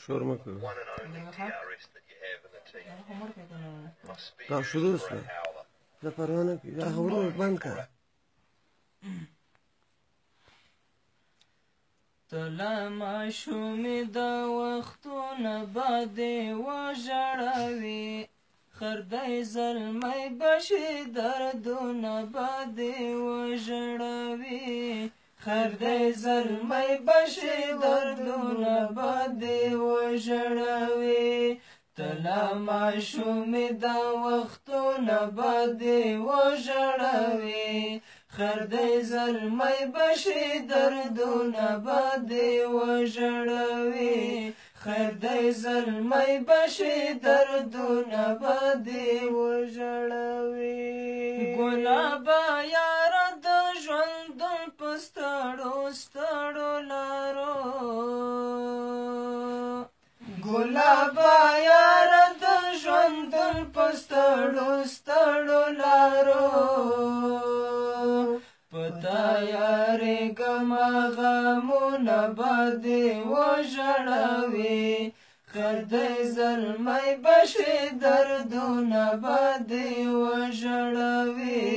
شور مکو دا شروع سره دا پروانه کې دا خبرونه بند کړه تلا ماشومې دا وختونه باندې وژړوي خردی زلمی بشي دردونه باندې وژړوي خردی زلمی بشي دردونه باندې وژړوي تلا ماشومې دا وختونه باندې وژړوي خردی زلمی بشي دردونه باندې وژړوي خردی زلمی بشي دردونه باندې وژړوي ګلابه یاره د ژوندون په ستړو ستړو لارو ګلابه یاره د ژوندون په ستړو ستړو لارو پتا یارې ګما غمونه باندې وژړوي خردی زلمی بشي دردونه باندې وژړوي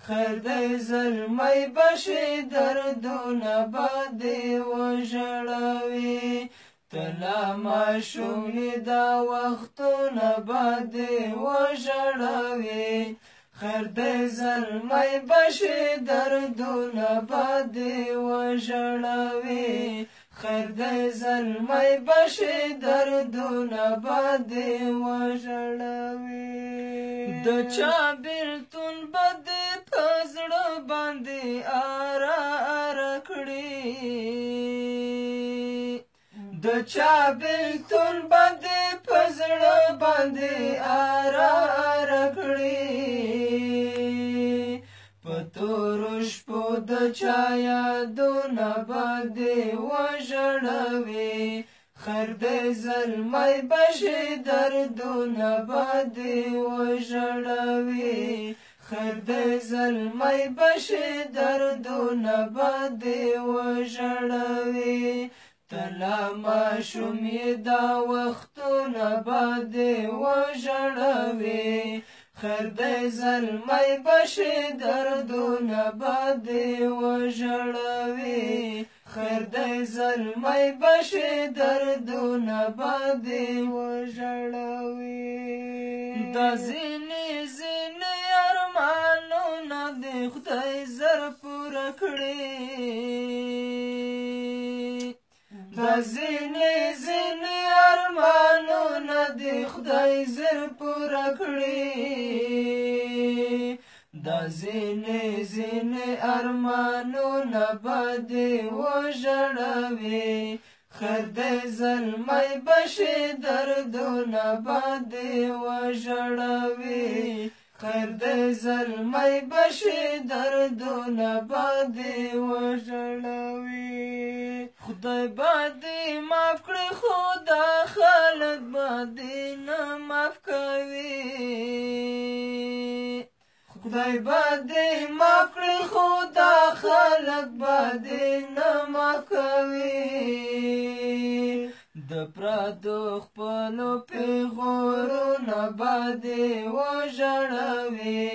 خردی زلمی بشي دردونه باندې وژړوي تلا ماشومې دا وختونه باندې وژړوي خردی زلمی بشي دردونه باندې وژړوي خردی زلمی بشي دردونه باندې وژړوي د چا بیلتون باندې په زړه باندې اره اره کړي د چا بیلتون باندې په زړه باندې اره اره کړي په تورو شپو د چا یادونه باندې وژړوي خردی زلمی بشي دردونه باندې وژړوي خردی زلمی بشي دردونه باندې وژړوي تلا ماشومې دا وختونه باندې وژړوي خردی زلمی بشي دردونه باندې وژړوي خردی زلمی بشي دردونه باندې وژړوي دا ځینې ځینې ارمانونه د خدای زر پوره کړي دا ځینې ځینې ارمانونه د خدای زر پوره کړي دا ځینې ځینې ارمانونه باندې وژړوي خردی زلمی بشي دردونه باندې وژړوي خردی زلمی بشي دردونه باندې وژړوي خدای باندې معاف کړي خو دا خلک باندې نه معاف کوي خدای باندې معاف کړي خو دا خلک باندې نه معاف کوي د پردو خپلو پیغورونه باندې وژړوي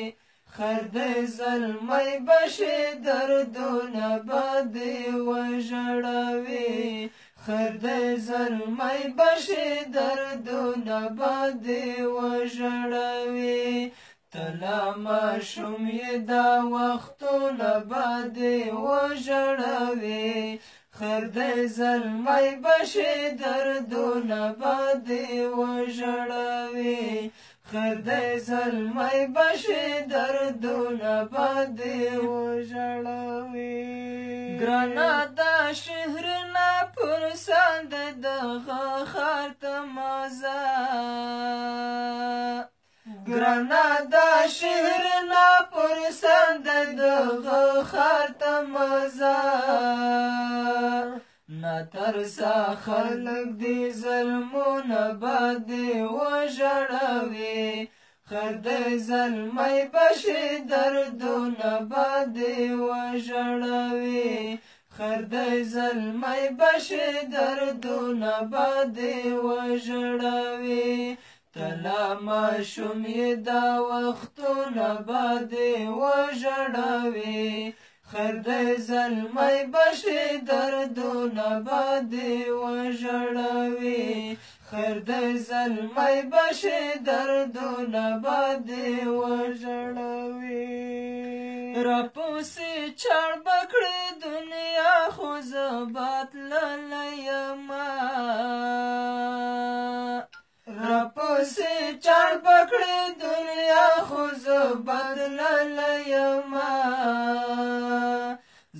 خردی زلمی بشي دردونه باندې وژړوي خردی زلمی بشي دردونه باندې وژړوي تلا ماشومې دا وختونه باندې وژړوي خردی زلمی بشي دردونه باندې وژړوي خردی زلمی بشي دردونه باندې وژړوي ګرانه دا شهر نه پرسند دغه ښار ته مازه ګرانه دا شهر نه پرسند دغه ښار ته مازه ناترسه خلک دې ظلمونه باندې وژړوي خردی زلمی بشي دردونه باندې وژړوي خیر دی زلمی بشي دردونه به دې وژړوي تلا ماشوم یې دا وختونه به دې وژړوي خیر دی زلمی بشي دردونه به دې وژړوي خیر دی زلمی بشي دردونه به دې وژړوي راپسې چاړ بکړې دنیا خو زه باتللی یمه راپسې چاړ بکړې دنیا خو زه باتللی یمه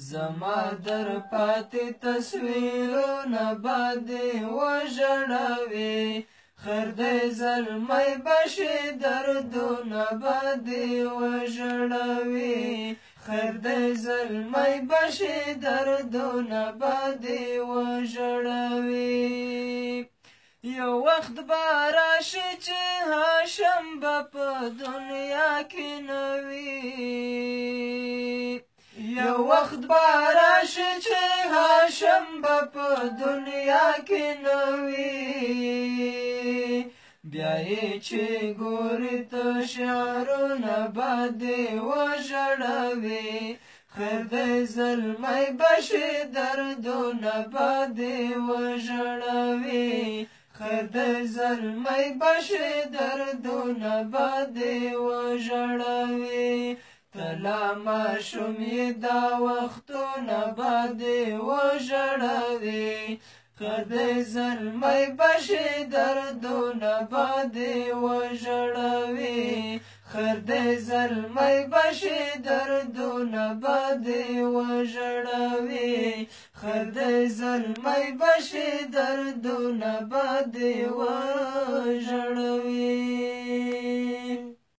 زما در پاتې تصویرونه به دې وژړوي خیر دی زلمی بشي دردونه به دې وژړوي خیر دی زلمی بشي دردونه به دې وژړوي یو وخت به راشي چې هاشم به په دنیا کې نه وي یو وخت به راشي چې هاشم به په دنیا کې نه وي بیا یې چې ګوري ته شعرونه به دې وژړوي خیر دی زلمی بشي دردونه به دې وژړوي خیر دی زلمی بشي دردونه به دې وژړوي تلا ماشوم یې دا وختونه به دې وژړوي خیر دی زلمی بشي دردونه به دې وژړوي خیر دی زلمی بشي دردونه به دې وژړوي خیر دی زلمی بشي دردونه به دې